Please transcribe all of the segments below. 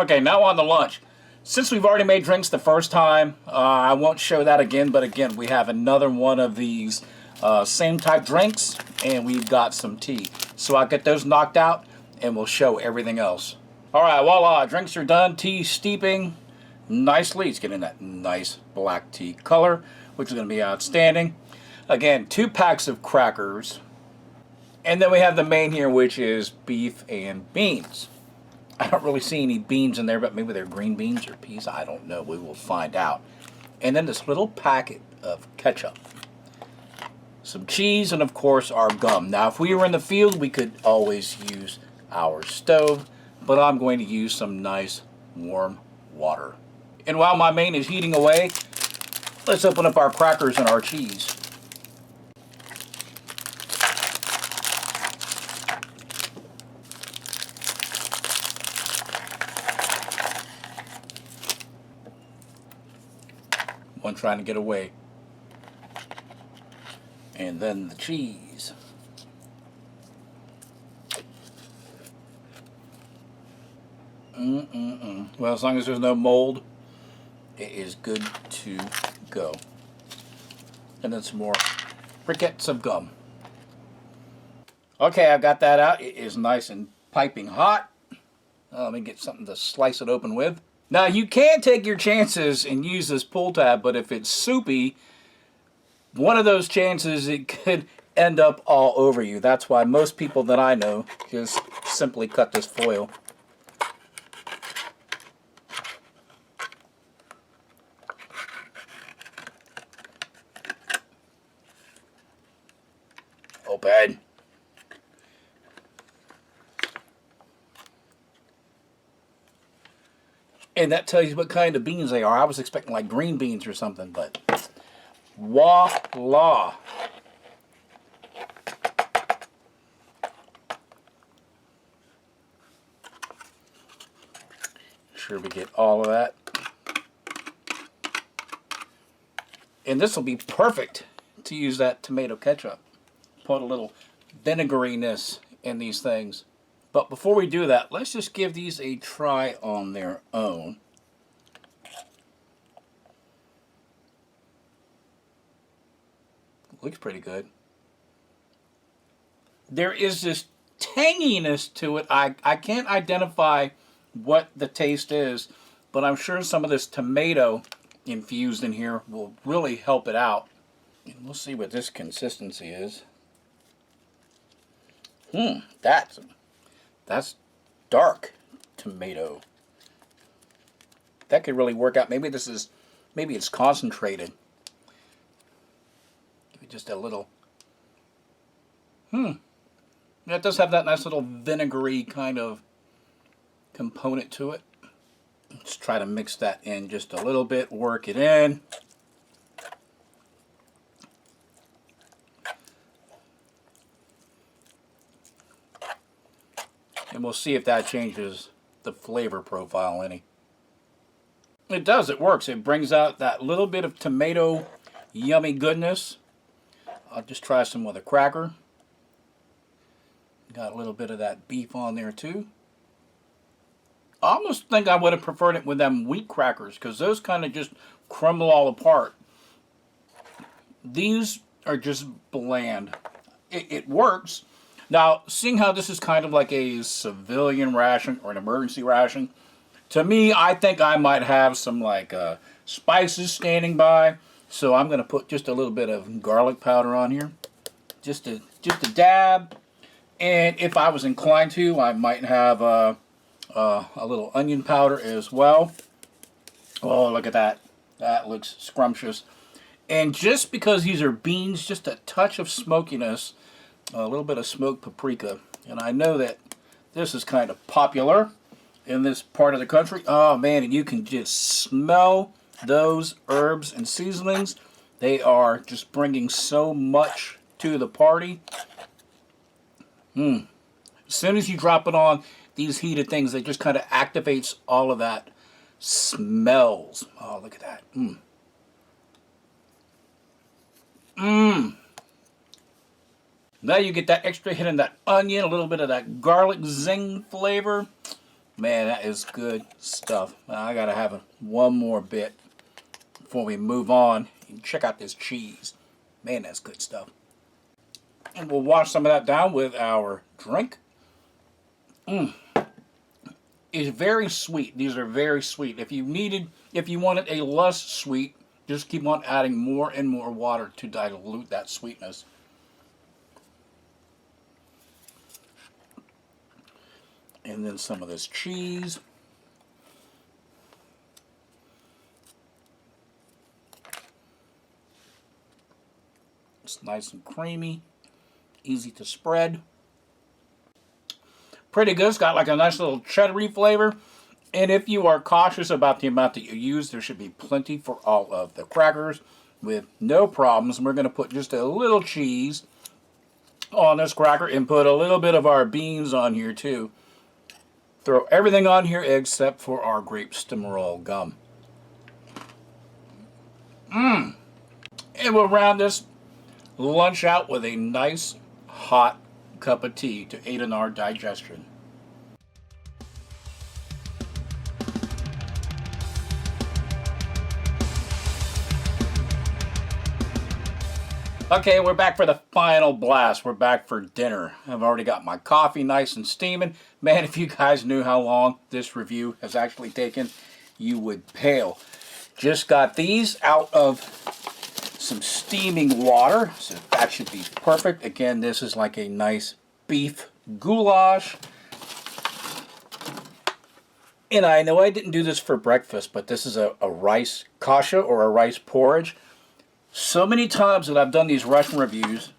Okay, now on to lunch. Since we've already made drinks the first time, I won't show that again, but again, we have another one of these same type drinks, and we've got some tea. So I'll get those knocked out, and we'll show everything else. Alright, voila, drinks are done, tea steeping nicely. It's getting that nice black tea color, which is going to be outstanding. Again, 2 packs of crackers. And then we have the main here, which is beef and beans. I don't really see any beans in there, but maybe they're green beans or peas. I don't know. We will find out. And then this little packet of ketchup. Some cheese, and of course our gum. Now, if we were in the field, we could always use our stove, but I'm going to use some nice warm water. And while my main is heating away, let's open up our crackers and our cheese. One trying to get away. And then the cheese. Well, as long as there's no mold, it is good to go. And then some more briquettes of gum. Okay, I've got that out. It is nice and piping hot. Let me get something to slice it open with. Now, you can take your chances and use this pull tab, but if it's soupy, one of those chances it could end up all over you. That's why most people that I know just simply cut this foil. Open. And that tells you what kind of beans they are. I was expecting like green beans or something, but voila. Sure we get all of that. And this will be perfect to use that tomato ketchup. Put a little vinegariness in these things. But before we do that, let's just give these a try on their own. Looks pretty good. There is this tanginess to it. I can't identify what the taste is, but I'm sure some of this tomato infused in here will really help it out. And we'll see what this consistency is. That's dark tomato. That could really work out. Maybe it's concentrated. Give it just a little. Yeah, it does have that nice little vinegary kind of component to it. Let's try to mix that in just a little bit, work it in. And we'll see if that changes the flavor profile any. It does, it works. It brings out that little bit of tomato yummy goodness. I'll just try some with a cracker. Got a little bit of that beef on there too. I almost think I would have preferred it with them wheat crackers, because those kind of just crumble all apart. These are just bland. It works. Now, seeing how this is kind of like a civilian ration or an emergency ration, to me, I think I might have some like spices standing by. So I'm going to put just a little bit of garlic powder on here. Just a dab. And if I was inclined to, I might have a little onion powder as well. Oh, look at that. That looks scrumptious. And just because these are beans, just a touch of smokiness. A little bit of smoked paprika. And I know that this is kind of popular in this part of the country. Oh man, and you can just smell those herbs and seasonings. They are just bringing so much to the party. As soon as you drop it on these heated things, it just kind of activates all of that smells. Oh, look at that. Now you get that extra hit in that onion, a little bit of that garlic zing flavor. Man, that is good stuff. Now, I gotta have one more bit before we move on. And check out this cheese. Man, that's good stuff. And we'll wash some of that down with our drink. It's very sweet. These are very sweet. If you wanted a less sweet, just keep on adding more and more water to dilute that sweetness. And then some of this cheese. It's nice and creamy, easy to spread. Pretty good. It's got like a nice little cheddar-y flavor. And if you are cautious about the amount that you use, there should be plenty for all of the crackers with no problems. And we're going to put just a little cheese on this cracker and put a little bit of our beans on here too. Throw everything on here except for our grape stimmerol gum. And we'll round this lunch out with a nice hot cup of tea to aid in our digestion. Okay, we're back for the final blast. We're back for dinner. I've already got my coffee nice and steaming. Man, if you guys knew how long this review has actually taken, you would pale. Just got these out of some steaming water, so that should be perfect. Again, this is like a nice beef goulash. And I know I didn't do this for breakfast, but this is a rice kasha or a rice porridge. So many times that I've done these Russian reviews,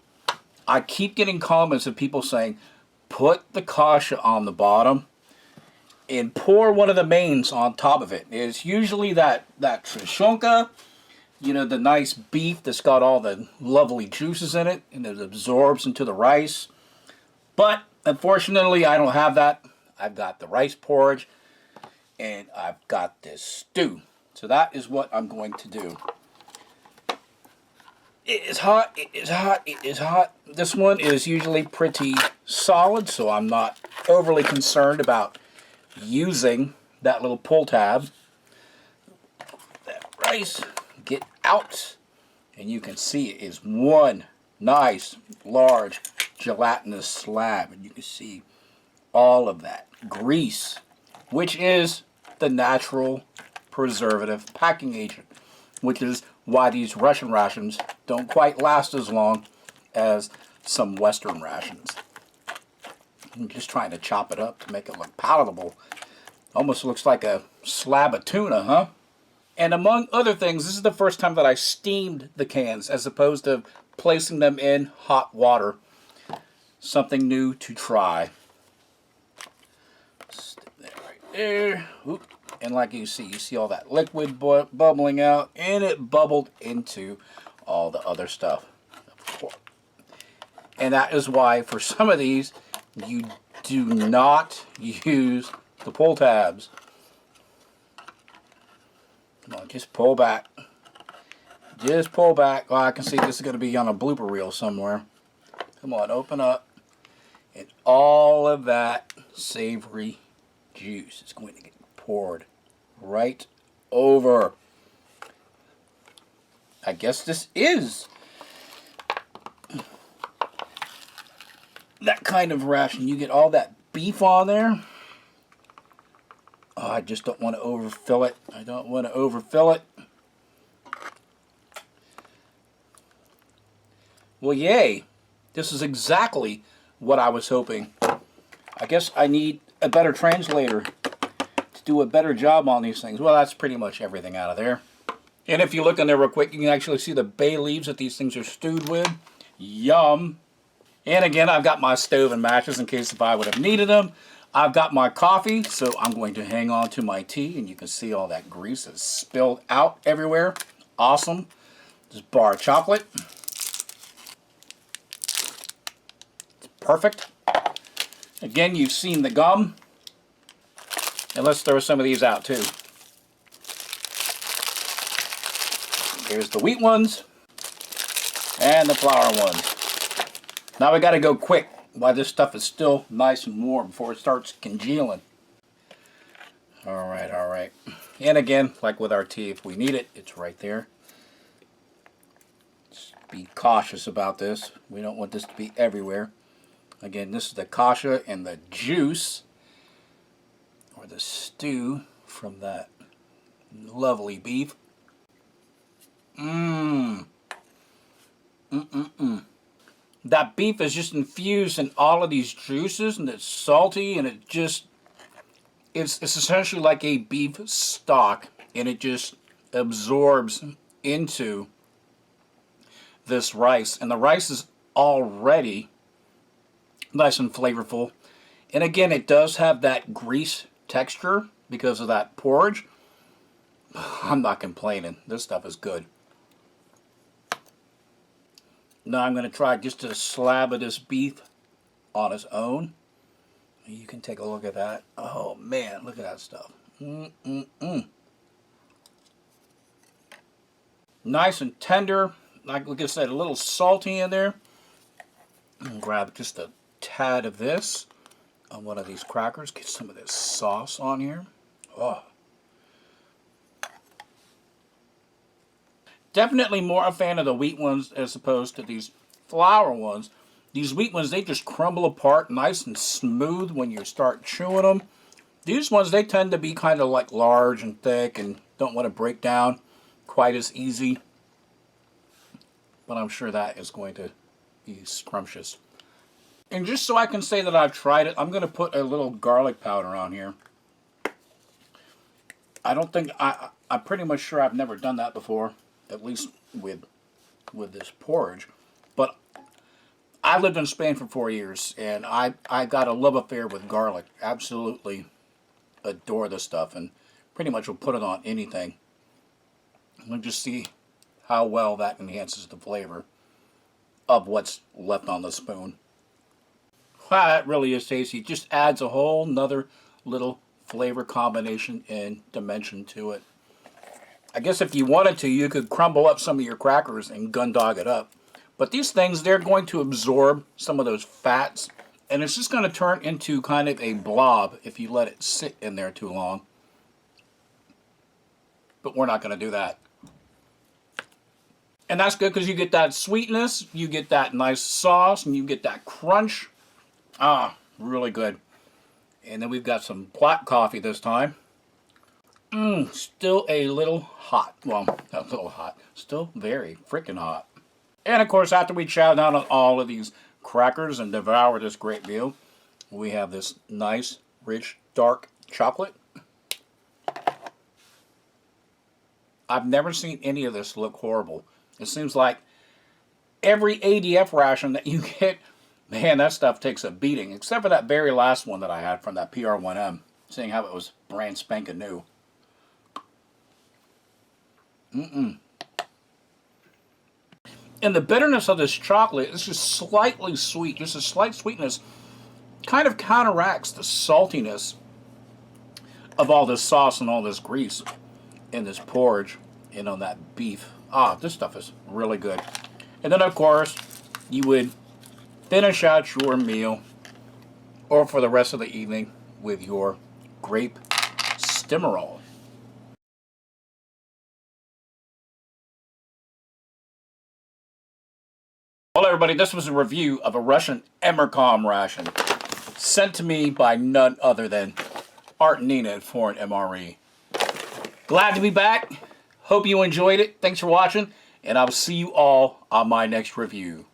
I keep getting comments of people saying, put the kasha on the bottom and pour one of the mains on top of it. It's usually that trishonka, you know, the nice beef that's got all the lovely juices in it and it absorbs into the rice. But unfortunately, I don't have that. I've got the rice porridge and I've got this stew. So that is what I'm going to do. It is hot, it is hot, it is hot. This one is usually pretty solid, so I'm not overly concerned about using that little pull tab. That rice get out, and you can see it is one nice, large, gelatinous slab, and you can see all of that grease, which is the natural preservative packing agent, which is why these Russian rations don't quite last as long as some Western rations. I'm just trying to chop it up to make it look palatable. Almost looks like a slab of tuna, huh? And among other things, this is the first time that I steamed the cans as opposed to placing them in hot water. Something new to try. Stick that right there. Oop. And like you see all that liquid bubbling out, and it bubbled into all the other stuff. And that is why for some of these, you do not use the pull tabs. Come on, just pull back. Just pull back. Oh, I can see this is going to be on a blooper reel somewhere. Come on, open up. And all of that savory juice is going to get poured right over. I guess this is that kind of ration. You get all that beef on there. Oh, I just don't want to overfill it. I don't want to overfill it. Well, yay. This is exactly what I was hoping. I guess I need a better translator to do a better job on these things. Well, that's pretty much everything out of there. And if you look in there real quick, you can actually see the bay leaves that these things are stewed with. Yum. And again, I've got my stove and matches in case if I would have needed them. I've got my coffee, so I'm going to hang on to my tea, and you can see all that grease is spilled out everywhere. Awesome. This bar of chocolate. It's perfect. Again, you've seen the gum. And let's throw some of these out too. Here's the wheat ones and the flour ones. Now we got to go quick while this stuff is still nice and warm before it starts congealing. All right, all right. And again, like with our tea, if we need it, it's right there. Just be cautious about this. We don't want this to be everywhere. Again, this is the kasha and the juice, or the stew from that lovely beef. Mmm. Mm-mm-mm. That beef is just infused in all of these juices, and it's salty, and it's essentially like a beef stock, and it just absorbs into this rice, and the rice is already nice and flavorful. And again, it does have that grease texture because of that porridge. I'm not complaining. This stuff is good. Now I'm going to try just a slab of this beef on its own. You can take a look at that. Oh man, look at that stuff. Nice and tender. Like I said, a little salty in there. Grab just a tad of this on one of these crackers. Get some of this sauce on here. Oh. Definitely more a fan of the wheat ones as opposed to these flour ones. These wheat ones, they just crumble apart nice and smooth when you start chewing them. These ones, they tend to be kind of like large and thick and don't want to break down quite as easy. But I'm sure that is going to be scrumptious. And just so I can say that I've tried it, I'm going to put a little garlic powder on here. I don't think, I'm pretty much sure I've never done that before. At least with this porridge. But I lived in Spain for 4 years, and I got a love affair with garlic. Absolutely adore this stuff, and pretty much will put it on anything. Let's just see how well that enhances the flavor of what's left on the spoon. Wow, that really is tasty. It just adds a whole nother little flavor combination and dimension to it. I guess if you wanted to, you could crumble up some of your crackers and Gundog it up. But these things, they're going to absorb some of those fats, and it's just going to turn into kind of a blob if you let it sit in there too long. But we're not going to do that. And that's good because you get that sweetness, you get that nice sauce, and you get that crunch. Ah, really good. And then we've got some black coffee this time. Still a little hot. Well, not a little hot. Still very freaking hot. And of course, after we chow down on all of these crackers and devour this great meal, we have this nice, rich, dark chocolate. I've never seen any of this look horrible. It seems like every ADF ration that you get, man, that stuff takes a beating. Except for that very last one that I had from that PR1M. Seeing how it was brand spanking new. And the bitterness of this chocolate is just slightly sweet, just a slight sweetness, kind of counteracts the saltiness of all this sauce and all this grease in this porridge and on that beef. Ah, this stuff is really good. And then, of course, you would finish out your meal, or for the rest of the evening, with your grape stimmerol. Well, everybody, this was a review of a Russian Emercom ration sent to me by none other than Art and Nina at Foreign MRE. Glad to be back. Hope you enjoyed it. Thanks for watching, and I'll see you all on my next review.